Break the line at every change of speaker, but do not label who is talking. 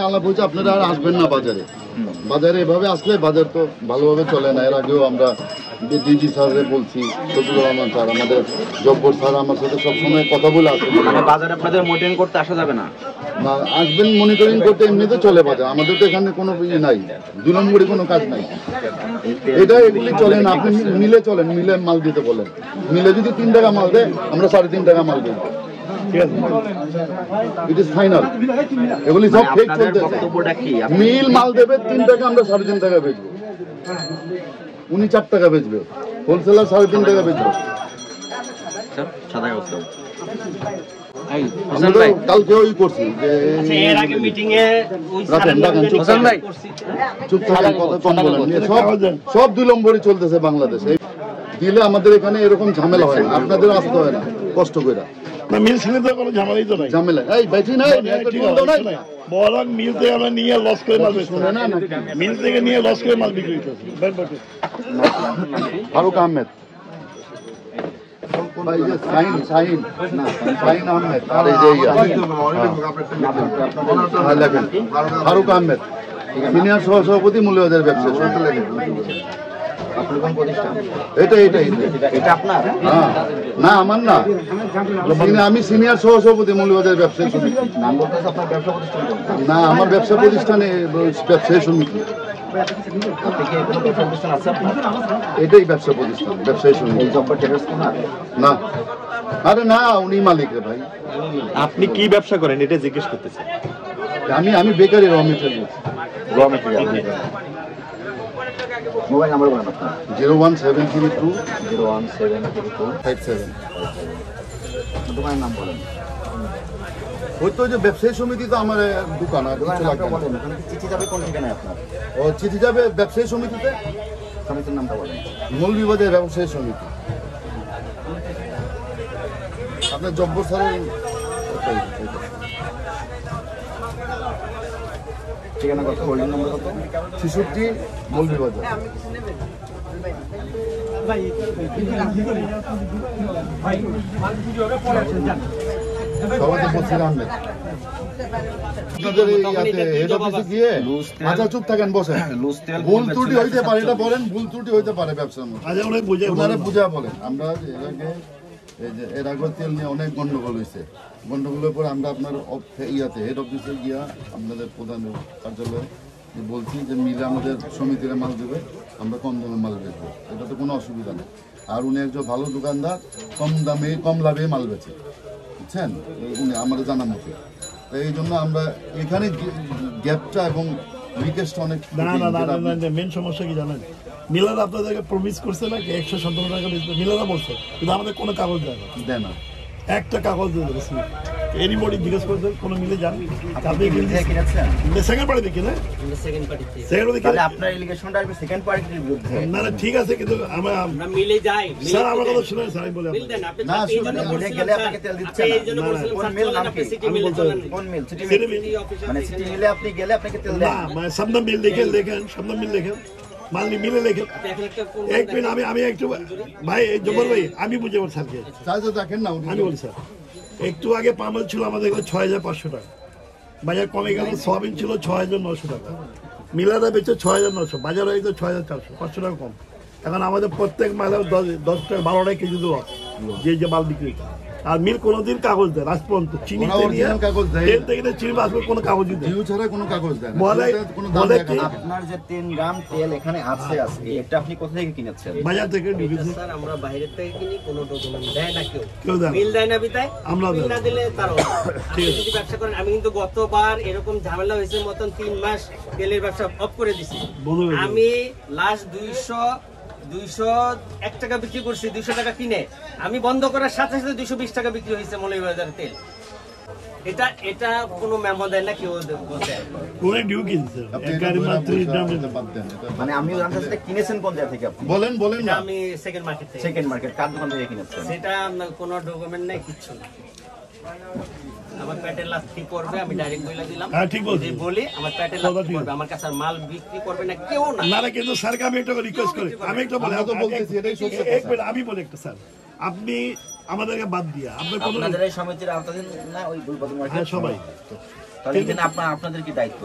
আলাপ হয়েছে আপনারা আর আসবেন না বাজারে এভাবে আসলে বাজার তো ভালোভাবে চলে না। এর আগেও আমরা ডিজি স্যারে বলছি, শফিকুর রহমান স্যার, আমাদের জব্বর স্যার আমার সাথে সবসময় কথা বলে আসেন।
মানে বাজারে আপনাদের মনিটরিং করতে আসা যাবে না?
আসবেন মনিটরিং করতে, এমনিতে চলে বাজার, আমাদের তো এখানে কোনো ইয়ে নাই, 2 নম্বরে কোনো কাজ নাই। এগুলি চলে না। আপনি মিলে চলেন, মিলে মাল দিতে বলেন। মিলে যদি 3 টাকা মাল দেয়, আমরা 3.5 টাকা মাল দেব। It is final. এগুলি সব ফেক চলতেছে। মিল মাল দেবে 3 টাকা, আমরা 3.5 টাকা বেচবো। উনি 4 টাকা বেচবে, হোলসেলার 3.5 টাকা বেচবে। কালকে ওই করছি যে চুপ থাকেন, কথা কম বলেন। সব 2 নম্বরই চলতেছে বাংলাদেশে। দিলে আমাদের এখানে এরকম ঝামেলা হয় না, আপনাদের আসতে হয় না কষ্ট করে।
মিল ছিল তো কোনো ঝামেলাই তো নাই।
ঝামেলা এই বেশি নাই,
বরং মিল থেকে আমরা নিয়ে লস করে মাল বেচছি না, মিল থেকে নিয়ে লস করে মাল বিক্রি করতেছি।
ফারুক আহমেদ, ফারুক আহমেদ, সিনিয়র সহসভাপতি, মৌলভীবাজার ব্যবসা।
এটা আপনার?
না, আমার না, আমি সিনিয়র সহসভাপতি মৌলভীবাজার ব্যবসায়ী সমিতি। না, আমার ব্যবসা প্রতিষ্ঠানে ব্যবসায়ী সমিতি। এটাই ব্যবসা প্রতিষ্ঠান, ব্যবসায়ী সমিতি। না, আরে না, উনি মালিক রে ভাই।
আপনি কি ব্যবসা করেন এটা জিজ্ঞেস করতেছি।
আমি বেকারি র মেটেরিয়াল।
মোবাইল নাম্বার বলেন আপনার।
01732
01732 দোকানের নাম বলেন।
ওই তো যে ব্যবসায়ী সমিতি, তো আমার দোকান। আর কিছু লাগবে
বলেন। চিঠি যাবে কোন ঠিকানায় আপনার?
ও চিঠি যাবে ব্যবসায়ী সমিতিতে।
সমিতির নামটা বলেন।
মৌলভীবাজার ব্যবসায়ী সমিতি। আপনার জব্বর স্যারের
ঠিকানা কত? হোল্ডিং নম্বর কত?
66 মৌলভীবাজার। সভাপতি বসির আহমেদ। আচ্ছা চুপ থাকেন, বসেন। ভুল ত্রুটি হইতে পারে, এটা বলেন, ভুল ত্রুটি হইতে পারে ব্যবসার মধ্যে, বুঝা বলেন। আমরা এর আগে তেল নিয়ে অনেক গন্ডগোল হয়েছে। গন্ডগোলের পর আমরা আপনার হেড অফিসে গিয়া আপনাদের প্রধান কার্যালয়ে বলছি যে মিলে আমাদের সমিতিরা মাল দেবে, আমরা কম দামে মাল বেচবো, এটা তো কোনো অসুবিধা নেই। আর উনি একজন ভালো দোকানদার, কম দামে কম লাভে মাল বেচে, বুঝছেন, উনি আমাদের জানা মতো। তো এই জন্য আমরা এখানে গ্যাপটা এবং রিকোয়েস্টটা অনেক।
মেন সমস্যা কি জানেন? মিলার আপনাদেরকে প্রমিস করছে না 117 টাকা মিলারা বলছে, কিন্তু আমাদের কোনো কাগজ দেয় না। একটা কাগজ দিয়ে দেবে। এনিবডি জিজ্ঞেস করতে কোনো মিলে যান, আপনি সেকেন্ড পার্টি দেখি না,
আপনার এলিগেশনটা আসবে সেকেন্ড পার্টির বিরুদ্ধে।
না না ঠিক আছে, কিন্তু আমরা মিলে যাই স্যার, আমার কথা শুনেন স্যার, আমি বলি
না মিলে গেলে আপনাকে তেল দিচ্ছে না। কোন মিল নাম কি? কোন মিল? সিটি মিল, মানে সিটি মিলে আপনি গেলে আপনাকে তেল দেয় না।
মানে সামনে মিল দেখেন সামনে মিল দেখেন, মালনি মিলে লেখেন। এক মিনিট, আমি একটু ভাই জব্বর ভাই, আমি বুঝে আমার স্যারকে
দেখেন না,
আমি বলি স্যার, একটু আগে পামাল ছিল আমাদের 6500 টাকা, বাজার কমে গেল। সোয়াবিন ছিল 6900 টাকা, মিলাদা বেচে 6900, বাজার হয়ে গেছে 6400, 500 টাকা কম। এখন আমাদের প্রত্যেক মালের 10 টাকা 12 টাকা কেজি দেওয়া যে মাল বিক্রি। আর মিল কোনোদিন কাগজ দেয় আজ পর্যন্ত, চিনি তেল থেকে চিনি আসবে কোনো কাগজ দেয়
কোনো কাগজ দেয়।
আপনার যে 3 গ্রাম তেল এখানে আছে আজকে, এটা আপনি কোথা থেকে কিনেছেন?
বাজার থেকে।
স্যার আমরা বাইরে থেকে কিনি, কোনো ডকুমেন্ট দেয় না কেউ মিল দেয় না, বিতায়
আমরা
মিল না দিলে তারও যদি ব্যবসা করেন। আমি কিন্তু গতবার এরকম ঝামেলা হয়েছে মতন 3 মাস তেলের ব্যবসা অফ করে দিছি। আমি লাস্ট 201 টাকা বিক্রি করছি, 200 টাকা কিনে। আমি বন্ধ করার সাথে সাথে 220 টাকা বিক্রি হয়েছে মৌলভীবাজার তেল। এটা কোনো মেমো দেয় না কেউ বলতে।
মানে আমি জানতে চাই কিনেছেন কোন জায়গা থেকে আপনি?
বলেন
না, আমি সেকেন্ড মার্কেট থেকে।
সেকেন্ড মার্কেট কার দোকান থেকে কিনেছেন?
সেটা কোনো ডকুমেন্ট নাই, কিচ্ছু না। আমার পেটের লাথি করবে, আমি ডাইরেক্ট বলে দিলাম।
হ্যাঁ ঠিক বলছি,
বলি আমার পেটের লাথি করবে, আমার কাছে আর মাল বিক্রি করবে না কেউ না।
না কিন্তু স্যারকে আমি একটা রিকোয়েস্ট করি, আমি একটা বলি, আমি বলি একটা স্যার, আপনি আমাদেরকে বাদ দিয়া
আপনাদের এই সমিতির আওতাধীন না ওই গুলবাদুর মার্কেট?
সবাই।
তাহলে আপনাদের কি দায়িত্ব?